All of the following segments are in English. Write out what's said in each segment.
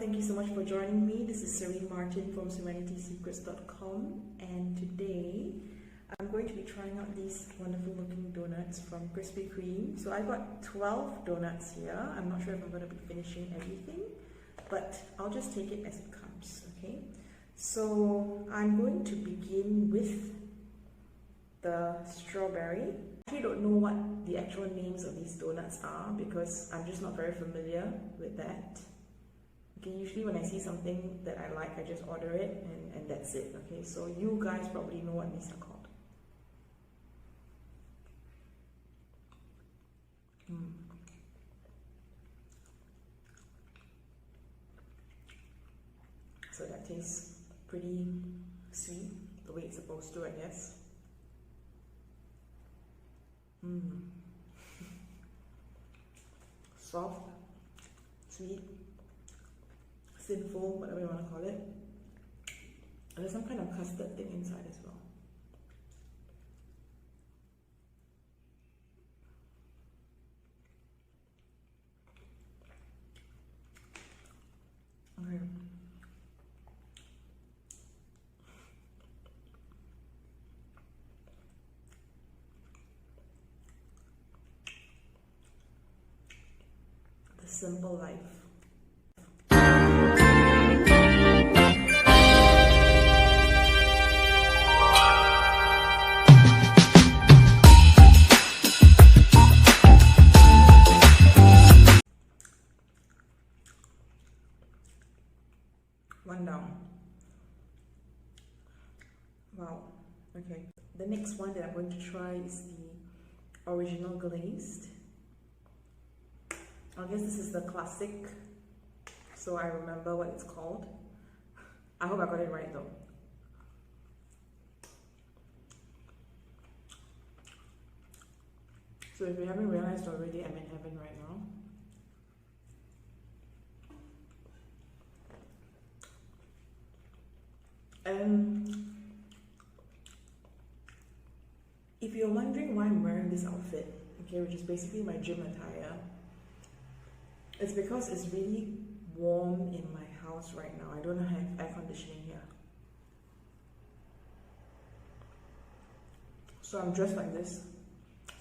thank you so much for joining me. This is Serene Martin from serenitysecrets.com, and today I'm going to be trying out these wonderful looking donuts from Krispy Kreme. So I got 12 donuts here. I'm not sure if I'm going to be finishing everything, but I'll just take it as it comes, okay? So I'm going to begin with the strawberry. I actually don't know what the actual names of these donuts are because I'm just not very familiar with that. Okay, usually when I see something that I like, I just order it and that's it. Okay, so you guys probably know what these are called. So that tastes pretty sweet, the way it's supposed to, I guess. Soft, sweet, sinful, whatever you want to call it. And there's some kind of custard thing inside as well. Okay. The simple life. One down. Wow. Okay. The next one that I'm going to try is the original glazed. I guess this is the classic, so I remember what it's called. I hope I got it right though. So if you haven't realized already, I'm in heaven right now. If you're wondering why I'm wearing this outfit, okay, which is basically my gym attire, it's because it's really warm in my house right now. I don't have air conditioning here. So I'm dressed like this.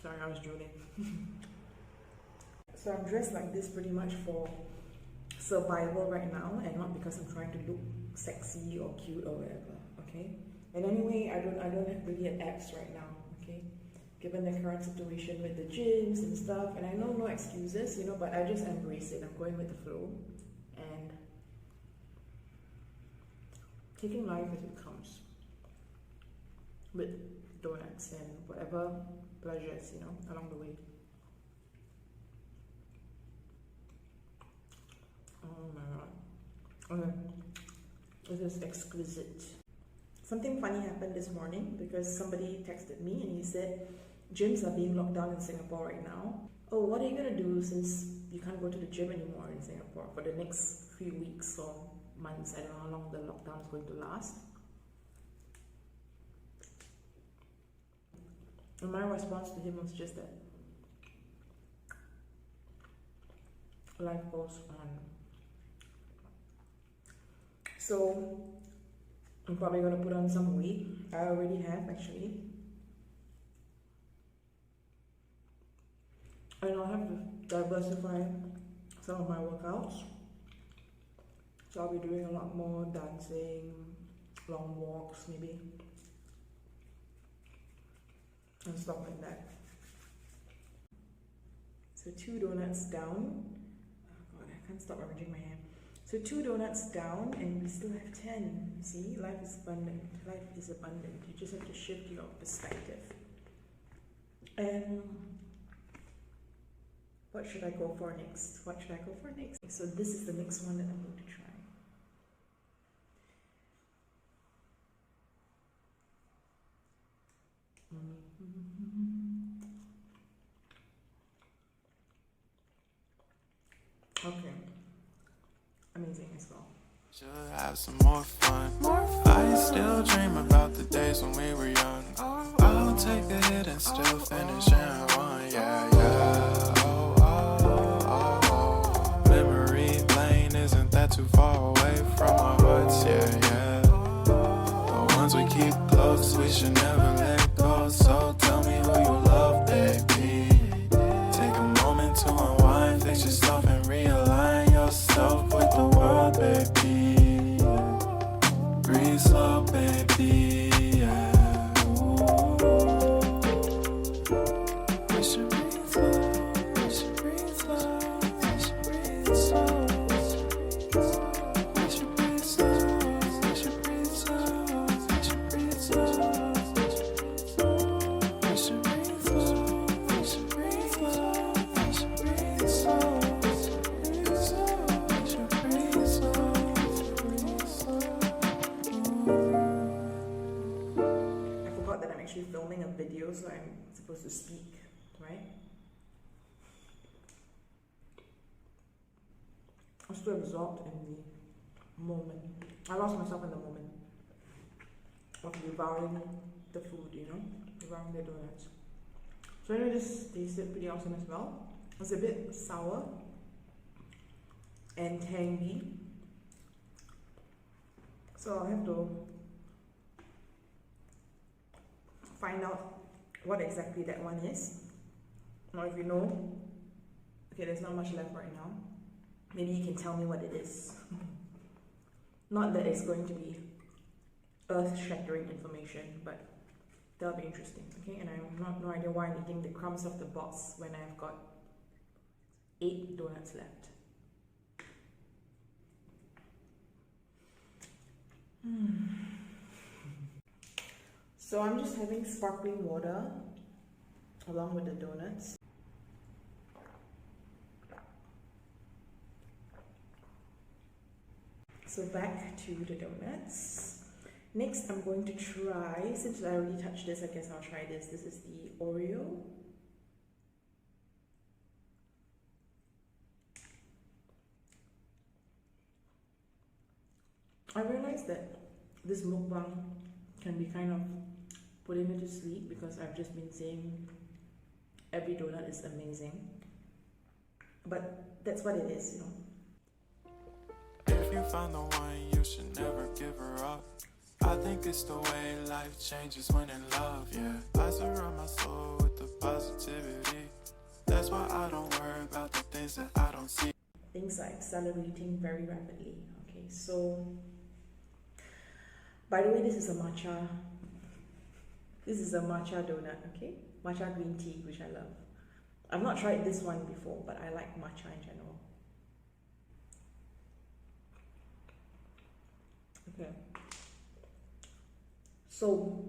Sorry, I was drooling. So I'm dressed like this pretty much for survival right now, and not because I'm trying to look sexy or cute or whatever, okay? And anyway, I don't have really an abs right now, okay? Given the current situation with the gyms and stuff, and I know no excuses, you know, but I just embrace it. I'm going with the flow and taking life as it comes with donuts and whatever pleasures, you know, along the way. Oh my god. Okay. This is exquisite. Something funny happened this morning because somebody texted me and he said, gyms are being locked down in Singapore right now. Oh, what are you going to do since you can't go to the gym anymore in Singapore for the next few weeks or months? I don't know how long the lockdown is going to last. And my response to him was just that life goes on. So I'm probably going to put on some weight. I already have actually. And I'll have to diversify some of my workouts. So I'll be doing a lot more dancing, long walks maybe, and stuff like that. So 2 donuts down. Oh god, I can't stop arranging my hair. So 2 donuts down and we still have 10. See, life is abundant. Life is abundant. You just have to shift your perspective. And what should I go for next? What should I go for next? So this is the next one that I'm going to try. Okay. Amazing as well. Should have some more fun. I still dream about the days when we were young. I'll take a hit and still finish in one. Yeah, yeah. Oh, oh, oh, oh. Memory lane, isn't that not too far away from our hearts, yeah. The ones we keep close, we should never let go. So tell me who you love, baby. Take a moment to unwind, fix yourself and realign yourself with the world, baby. Breathe slow, baby, yeah. We should breathe slow, we should breathe slow, we should breathe slow. We should breathe slow, we should breathe slow, we should breathe slow. We should breathe slow, we should breathe slow, we should breathe slow. We should breathe slow, breathe slow. I forgot that I'm actually filming a video, so I'm supposed to speak, right? I'm still absorbed in the moment. I lost myself in the moment of devouring the food, devouring the donuts. So anyway, this tasted pretty awesome as well. It's a bit sour and tangy, so I'll have to find out what exactly that one is. Or if you know, okay, there's not much left right now. Maybe you can tell me what it is. Not that it's going to be earth-shattering information, but that'll be interesting, okay? And I have no idea why I'm eating the crumbs of the box when I've got 8 donuts left. So I'm just having sparkling water along with the donuts. So back to the donuts. Next I'm going to try, since I already touched this, I guess I'll try this. This is the Oreo. I realized that this mukbang can be kind of putting me to sleep because I've just been saying every donut is amazing. But that's what it is, If you find the one, you should never give her up. I think it's the way life changes when in love, yeah. I surround my soul with the positivity. That's why I don't worry about the things that I don't see. Things are accelerating very rapidly. Okay, so by the way, this is a matcha donut, okay? Matcha green tea, which I love. I've not tried this one before, but I like matcha in general. Okay. So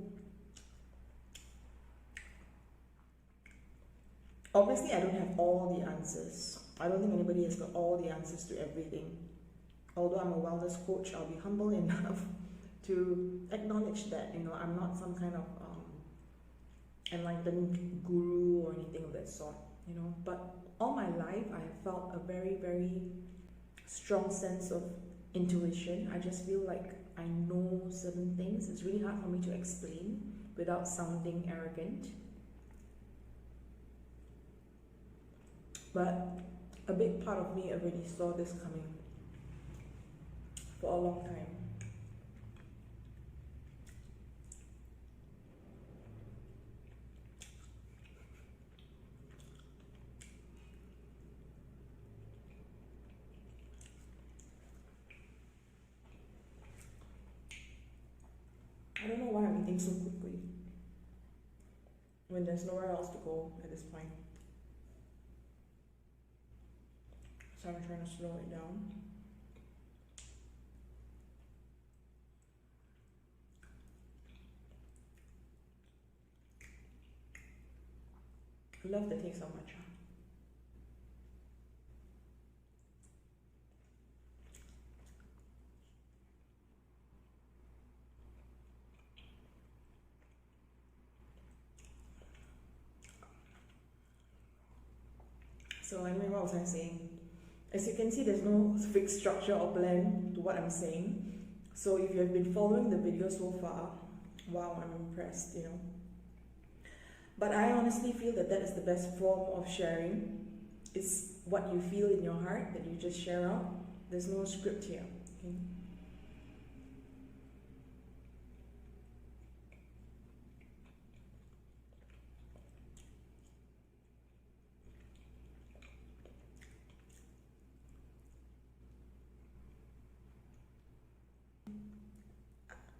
obviously I don't have all the answers. I don't think anybody has got all the answers to everything. Although I'm a wellness coach, I'll be humble enough to acknowledge that, I'm not some kind of enlightened guru or anything of that sort, But all my life, I have felt a very, very strong sense of intuition. I just feel like I know certain things. It's really hard for me to explain without sounding arrogant. But a big part of me already saw this coming for a long time. I don't know why I'm eating so quickly when there's nowhere else to go at this point. So I'm trying to slow it down. I love the taste of matcha. So anyway, what was I saying? As you can see, there's no fixed structure or plan to what I'm saying. So if you have been following the video so far, wow, I'm impressed, But I honestly feel that that is the best form of sharing. It's what you feel in your heart that you just share out. There's no script here. Okay.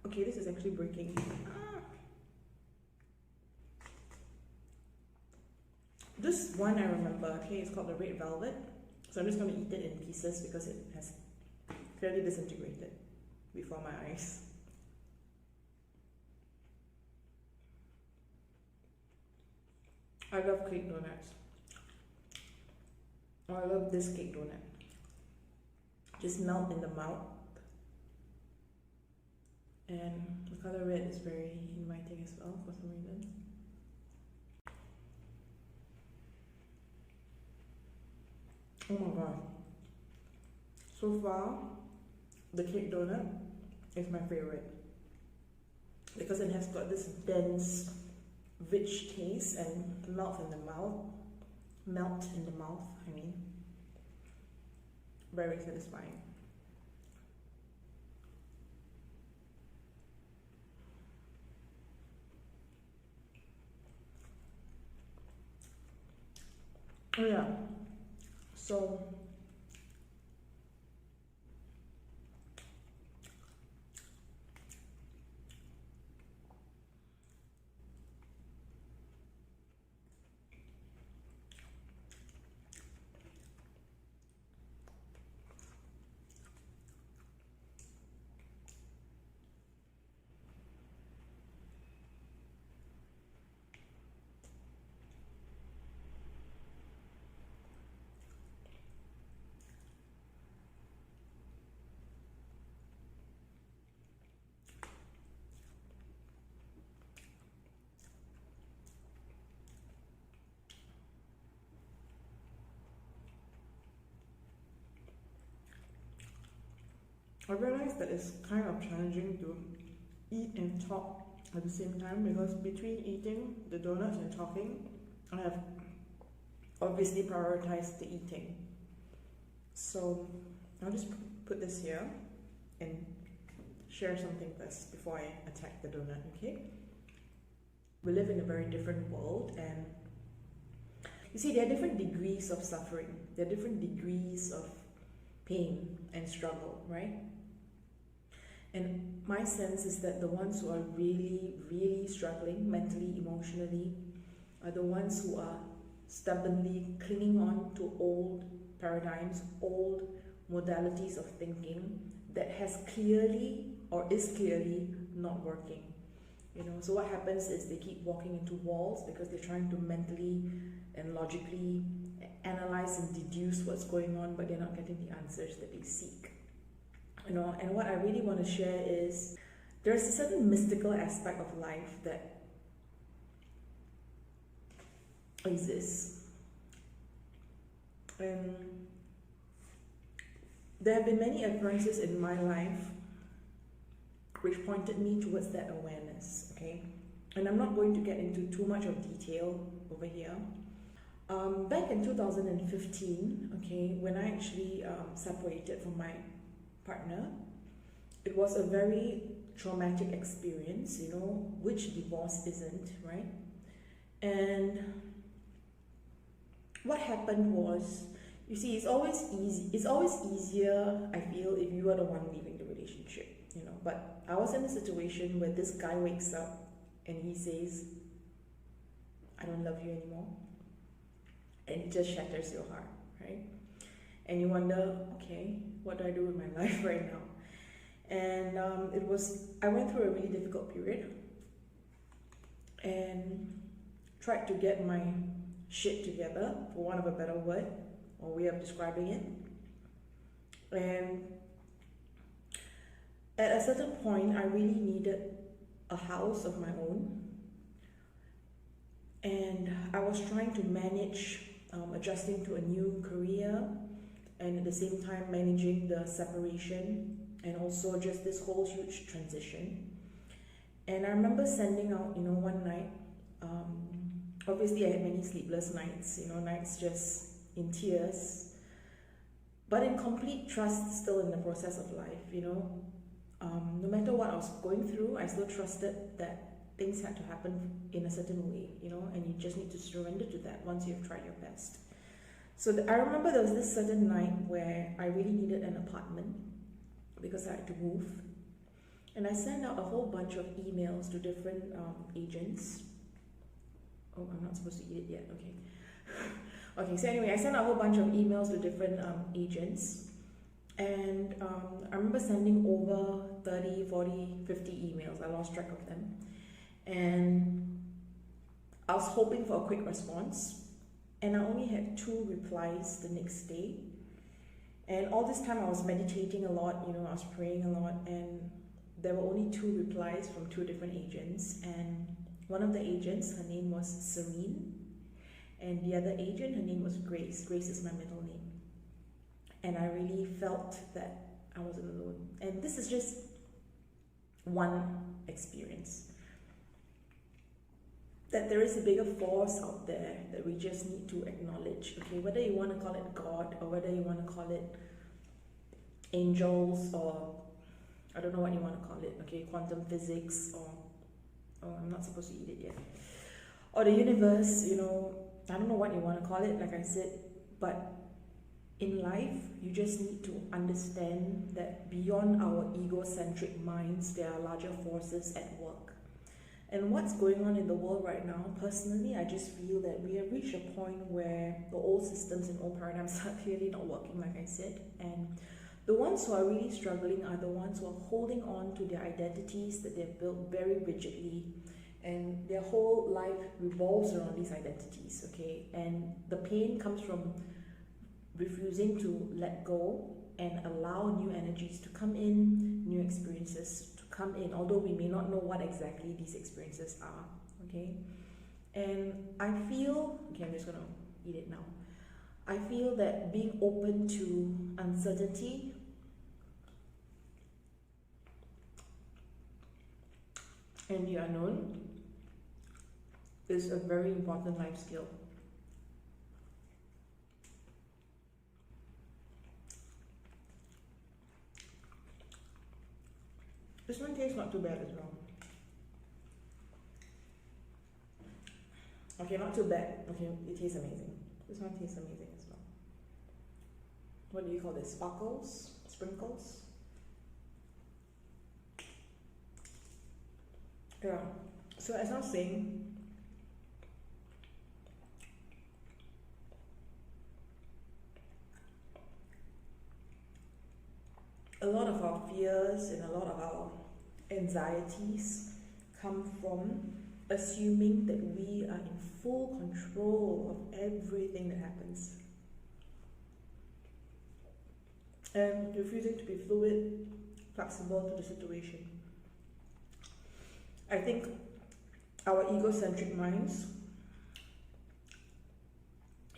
Okay, this is actually breaking. This one I remember, okay, it's called the red velvet. So I'm just going to eat it in pieces because it has clearly disintegrated before my eyes. I love cake donuts. Oh, I love this cake donut. Just melt in the mouth. And the color red is very inviting as well for some reason. Oh my god. So far, the cake donut is my favorite. Because it has got this dense, rich taste and melt in the mouth. Melt in the mouth, I mean. Very satisfying. Oh yeah, so I realized that it's kind of challenging to eat and talk at the same time because between eating the donuts and talking, I have obviously prioritized the eating. So I'll just put this here and share something first before I attack the donut, okay? We live in a very different world, and you see there are different degrees of suffering. There are different degrees of pain and struggle, right? And my sense is that the ones who are really, really struggling mentally, emotionally, are the ones who are stubbornly clinging on to old paradigms, old modalities of thinking that has clearly or is clearly not working. You know, so what happens is they keep walking into walls because they're trying to mentally and logically analyze and deduce what's going on, but they're not getting the answers that they seek. You know, and what I really want to share is there's a certain mystical aspect of life that exists. And there have been many occurrences in my life which pointed me towards that awareness, okay? And I'm not going to get into too much of detail over here. Back in 2015, okay, when I actually separated from my partner, it was a very traumatic experience, you know, which divorce isn't, right? And what happened was, you see, it's always easier, I feel, if you are the one leaving the relationship, you know. But I was in a situation where this guy wakes up and he says, I don't love you anymore. And it just shatters your heart, right? And you wonder, okay, what do I do with my life right now? And I went through a really difficult period and tried to get my shit together, for want of a better word or way of describing it. And at a certain point, I really needed a house of my own. And I was trying to manage adjusting to a new career, and at the same time managing the separation and also just this whole huge transition. And I remember sending out, you know, one night, obviously I had many sleepless nights, you know, nights just in tears, but in complete trust still in the process of life, you know. No matter what I was going through, I still trusted that things had to happen in a certain way, you know, and you just need to surrender to that once you've tried your best. So I remember there was this certain night where I really needed an apartment because I had to move. And I sent out a whole bunch of emails to different agents. Oh, I'm not supposed to eat it yet, okay. Okay, so anyway, I sent out a whole bunch of emails to different agents. And I remember sending over 30, 40, 50 emails. I lost track of them. And I was hoping for a quick response. And I only had 2 replies the next day. And all this time I was meditating a lot, you know, I was praying a lot. And there were only 2 replies from 2 different agents. And one of the agents, her name was Serene. And the other agent, her name was Grace. Grace is my middle name. And I really felt that I wasn't alone. And this is just one experience. That there is a bigger force out there that we just need to acknowledge. Okay, whether you want to call it God or whether you want to call it angels or I don't know what you want to call it. Okay, quantum physics or I'm not supposed to eat it yet. Or the universe, you know, I don't know what you want to call it, like I said, but in life, you just need to understand that beyond our egocentric minds, there are larger forces at work. And what's going on in the world right now, personally, I just feel that we have reached a point where the old systems and old paradigms are clearly not working, like I said. And the ones who are really struggling are the ones who are holding on to their identities that they've built very rigidly. And their whole life revolves around these identities, okay? And the pain comes from refusing to let go and allow new energies to come in, new experiences to come in, although we may not know what exactly these experiences are, okay? And I feel, okay, I'm just gonna eat it now. I feel that being open to uncertainty and the unknown is a very important life skill. This one tastes not too bad as well. Okay, not too bad. Okay, it tastes amazing. This one tastes amazing as well. What do you call this? Sparkles? Sprinkles? Yeah. So as I was saying, a lot of our fears and a lot of our anxieties come from assuming that we are in full control of everything that happens. And refusing to be fluid, flexible to the situation. I think our egocentric minds,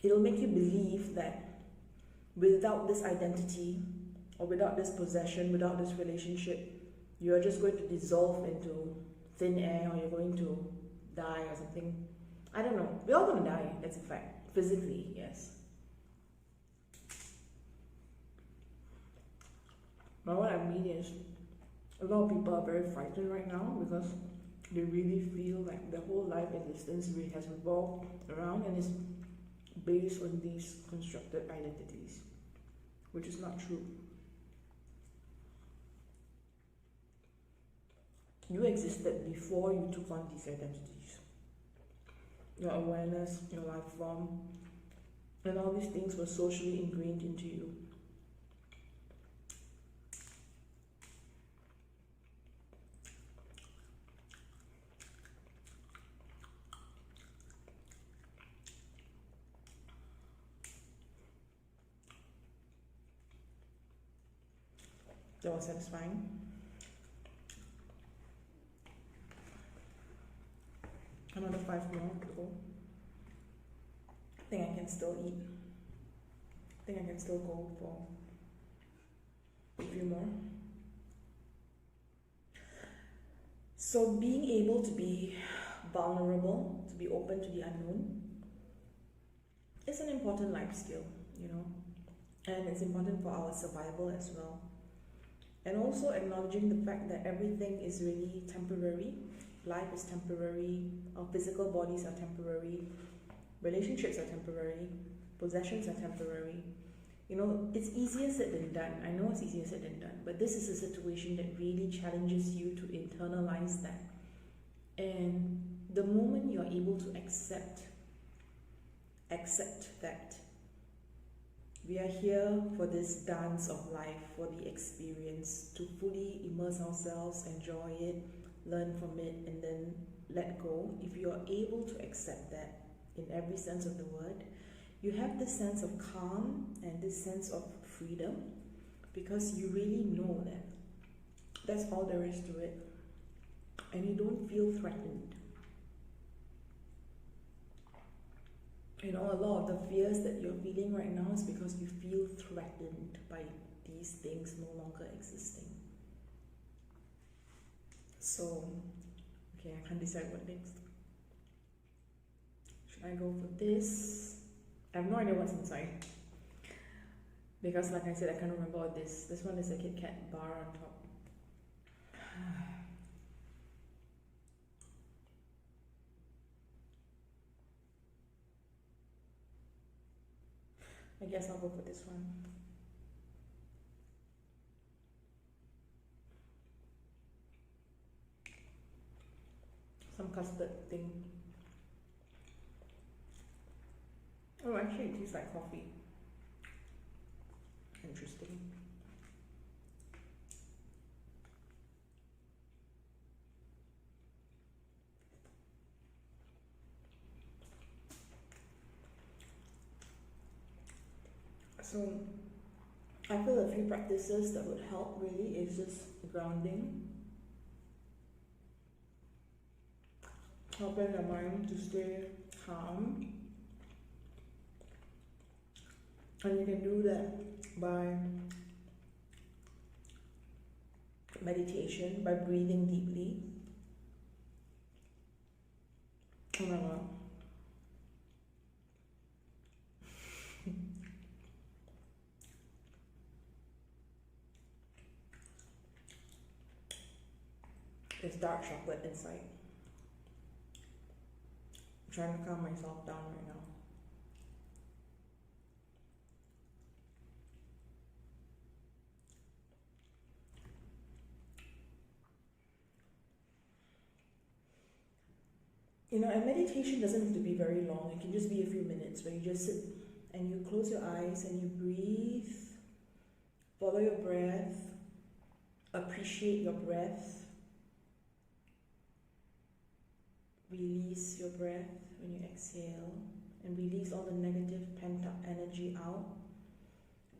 it'll make you believe that without this identity, or without this possession, without this relationship, you're just going to dissolve into thin air, or you're going to die or something. I don't know. We're all going to die, that's a fact. Physically, yes. But what I mean is, a lot of people are very frightened right now because they really feel like their whole life existence has revolved around and is based on these constructed identities, which is not true. You existed before you took on these identities. Your awareness, your life form, and all these things were socially ingrained into you. That was satisfying. Another 5 more to go. I think I can still eat. I think I can still go for a few more. So being able to be vulnerable, to be open to the unknown, is an important life skill, you know. and it's important for our survival as well. And also acknowledging the fact that everything is really temporary. Life is temporary, our physical bodies are temporary, relationships are temporary, possessions are temporary. You know, it's easier said than done. I know it's easier said than done, but this is a situation that really challenges you to internalize that. And the moment you're able to accept that we are here for this dance of life, for the experience, to fully immerse ourselves, enjoy it, learn from it, and then let go. If you are able to accept that in every sense of the word, you have this sense of calm and this sense of freedom, because you really know that that's all there is to it, and you don't feel threatened. You know, a lot of the fears that you're feeling right now is because you feel threatened by these things no longer existing. So, okay, I can't decide what next. Should I go for this? I have no idea what's inside. Because like I said, I can't remember what this. This one is a Kit Kat bar on top. I guess I'll go for this one. Some custard thing. Oh, actually it tastes like coffee. Interesting. So I feel a few practices that would help really is just grounding, helping the mind to stay calm. And you can do that by meditation, by breathing deeply. Oh my God. There's dark chocolate inside. I'm trying to calm myself down right now. You know, and meditation doesn't have to be very long. It can just be a few minutes where you just sit and you close your eyes and you breathe. Follow your breath. Appreciate your breath. Release your breath when you exhale, and release all the negative pent-up energy out.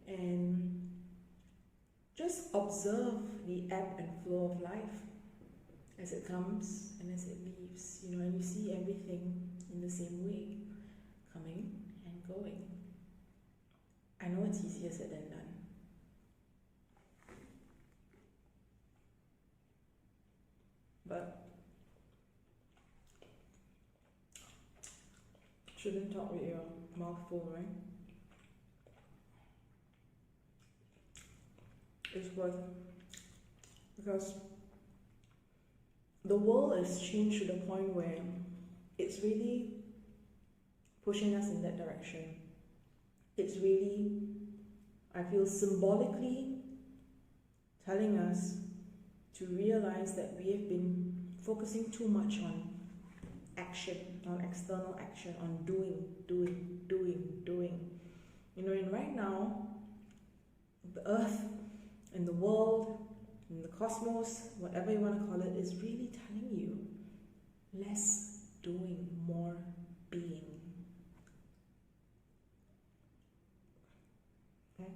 And just observe the ebb and flow of life as it comes and as it leaves, you know, and you see everything in the same way, coming and going. I know it's easier said than done. But shouldn't talk with your mouth full, right? It's worth it. Because the world has changed to the point where it's really pushing us in that direction. It's really, I feel, symbolically telling us to realize that we have been focusing too much on action, on external action, on doing. You know, and right now, the earth and the world and the cosmos, whatever you want to call it, is really telling you less doing, more being. Okay?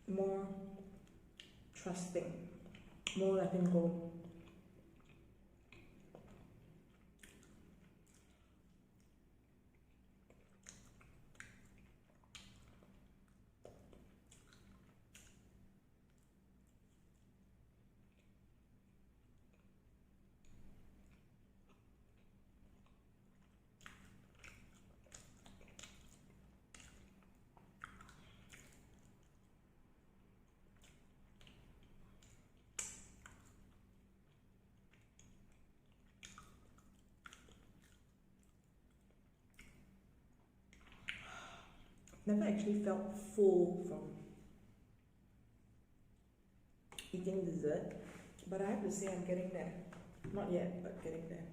More trusting, more letting go. never actually felt full from eating dessert, but I have to say I'm getting there. Not yet, but getting there.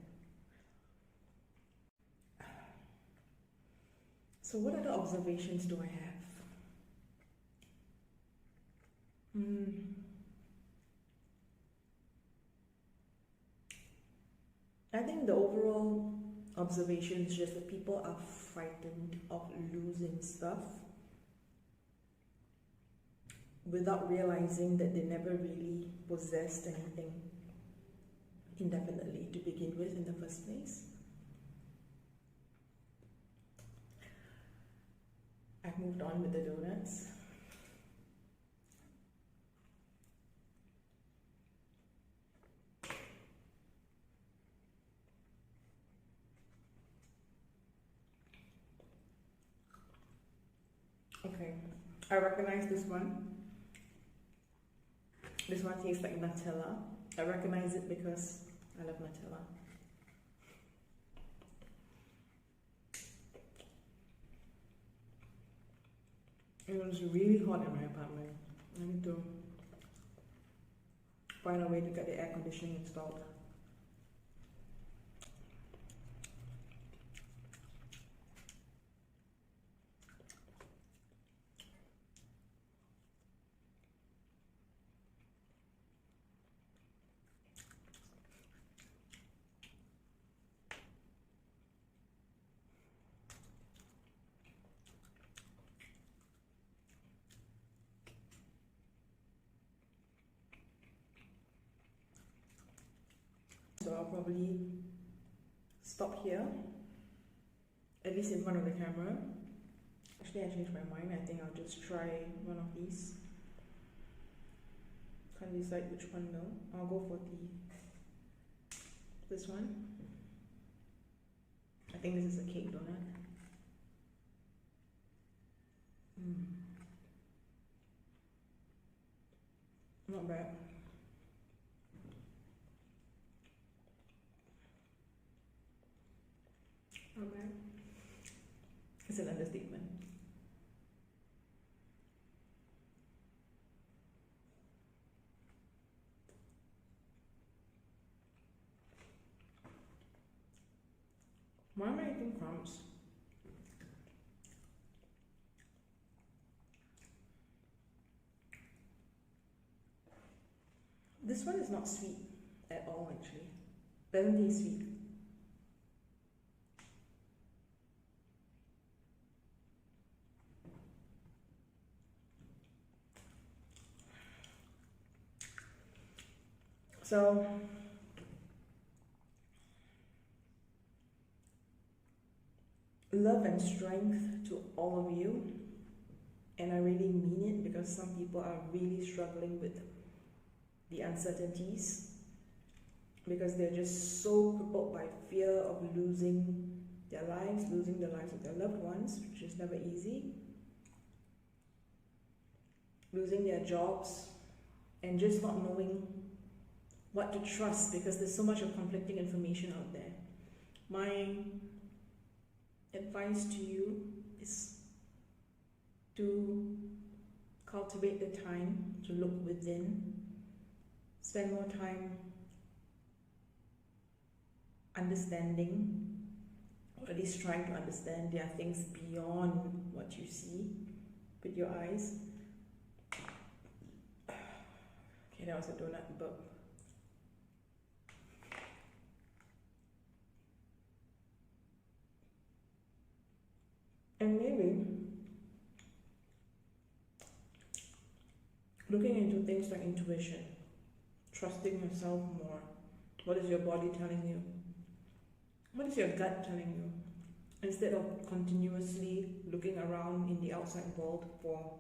So what other observations do I have? I think the overall observation is just that people are frightened of losing stuff without realizing that they never really possessed anything indefinitely to begin with in the first place. I've moved on with the donuts. Okay, I recognize this one. This one tastes like Nutella. I recognize it because I love Nutella. It was really hot in my apartment. I need to find a way to get the air conditioning installed. So I'll probably stop here, at least in front of the camera. Actually, I changed my mind. I think I'll just try one of these. Can't decide which one though. I'll go for this one. I think this is a cake donut. Not bad. Not bad. It's an understatement. Why am I eating crumbs? This one is not sweet at all, actually. Doesn't taste sweet. So, love and strength to all of you, and I really mean it because some people are really struggling with the uncertainties because they're just so crippled by fear of losing their lives, losing the lives of their loved ones, which is never easy, losing their jobs, and just not knowing what to trust because there's so much of conflicting information out there. My advice to you is to cultivate the time to look within, spend more time understanding, or at least trying to understand. There are things beyond what you see with your eyes. Okay, that was a donut burp. And maybe looking into things like intuition, trusting yourself more. What is your body telling you? What is your gut telling you? Instead of continuously looking around in the outside world for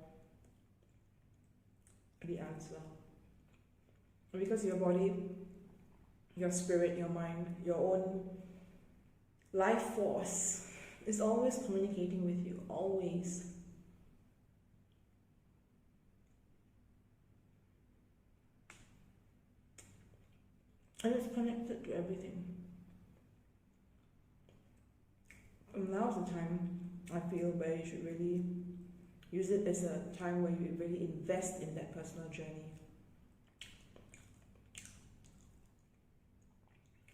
the answer. Because your body, your spirit, your mind, your own life force is always communicating with you, always. And it's connected to everything. And now's the time I feel where you should really Use it as a time where you really invest in that personal journey.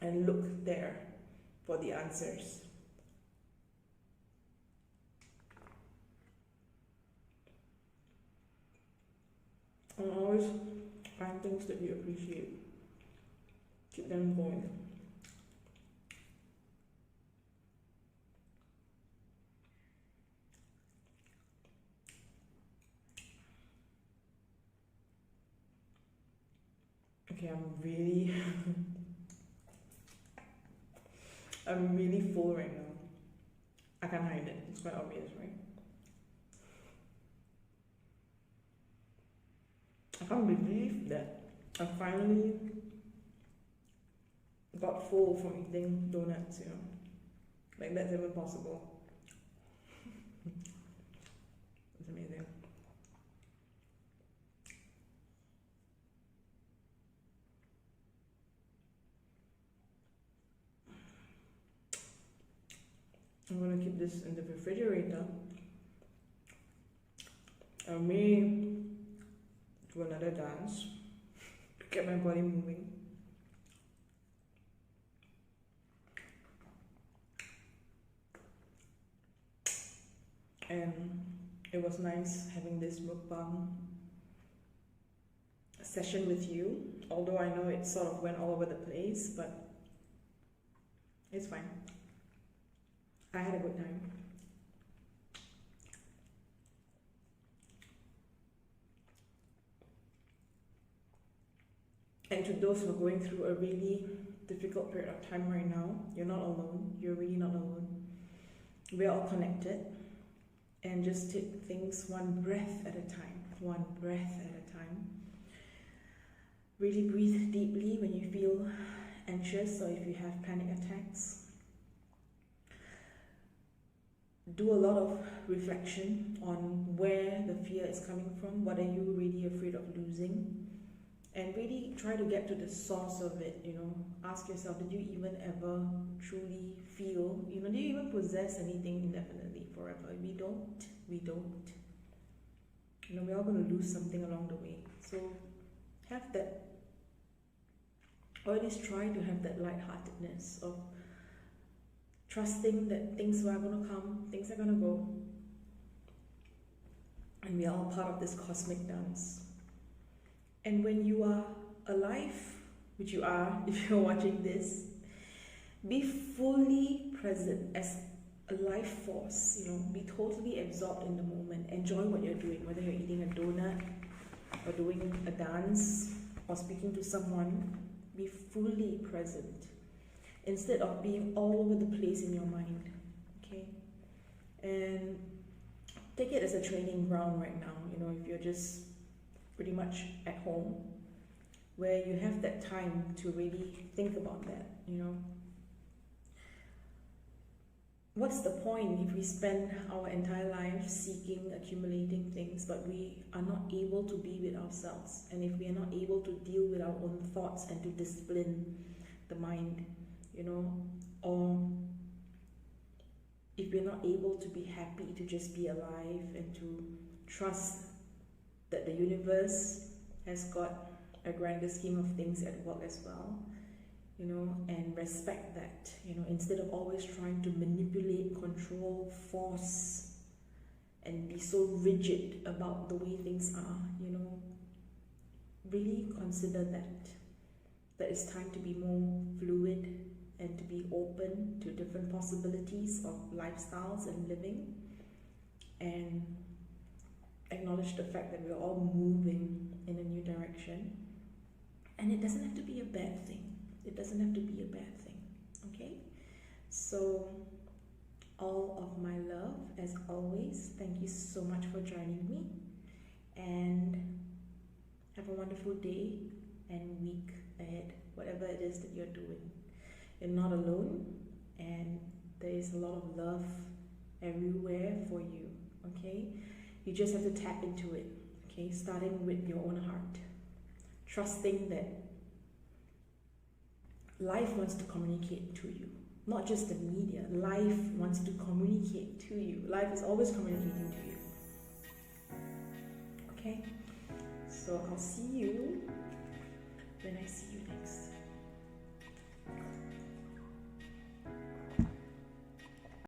And look there for the answers. And always find things that you appreciate. Keep them going. Okay, I'm really full right now. I can't hide it. It's quite obvious, right? I can't believe that I finally got full from eating donuts, you know. Like, that's even possible. It's amazing. I'm going to keep this in the refrigerator. I may do another dance to get my body moving. And it was nice having this mukbang session with you, although I know it sort of went all over the place, but it's fine. I had a good time. And to those who are going through a really difficult period of time right now, you're not alone. You're really not alone. We're all connected. And just take things one breath at a time. One breath at a time. Really breathe deeply when you feel anxious or if you have panic attacks. Do a lot of reflection on where the fear is coming from. What are you really afraid of losing? And really try to get to the source of it, you know. Ask yourself, did you even ever truly feel, you know, do you even possess anything indefinitely forever? We don't. You know, we're all going to lose something along the way. So have that, or at least try to have that lightheartedness of trusting that things are going to come, things are going to go. And we are all part of this cosmic dance. And when you are alive, which you are if you're watching this, be fully present as a life force, you know, be totally absorbed in the moment. Enjoy what you're doing, whether you're eating a donut or doing a dance or speaking to someone. Be fully present instead of being all over the place in your mind, okay? And take it as a training ground right now, you know, if you're just pretty much at home, where you have that time to really think about that, you know. What's the point if we spend our entire life seeking, accumulating things, but we are not able to be with ourselves, and if we are not able to deal with our own thoughts and to discipline the mind, you know, or if we're not able to be happy to just be alive and to trust that the universe has got a grander scheme of things at work as well, you know, and respect that, you know, instead of always trying to manipulate, control, force, and be so rigid about the way things are, you know, really consider that it's time to be more fluid and to be open to different possibilities of lifestyles and living, and acknowledge the fact that we're all moving in a new direction. And it doesn't have to be a bad thing. It doesn't have to be a bad thing, okay? So, all of my love, as always. Thank you so much for joining me. And have a wonderful day and week ahead, whatever it is that you're doing. You're not alone, and there is a lot of love everywhere for you, okay? You just have to tap into it, okay? Starting with your own heart. Trusting that life wants to communicate to you. Not just the media. Life wants to communicate to you. Life is always communicating to you. Okay, so I'll see you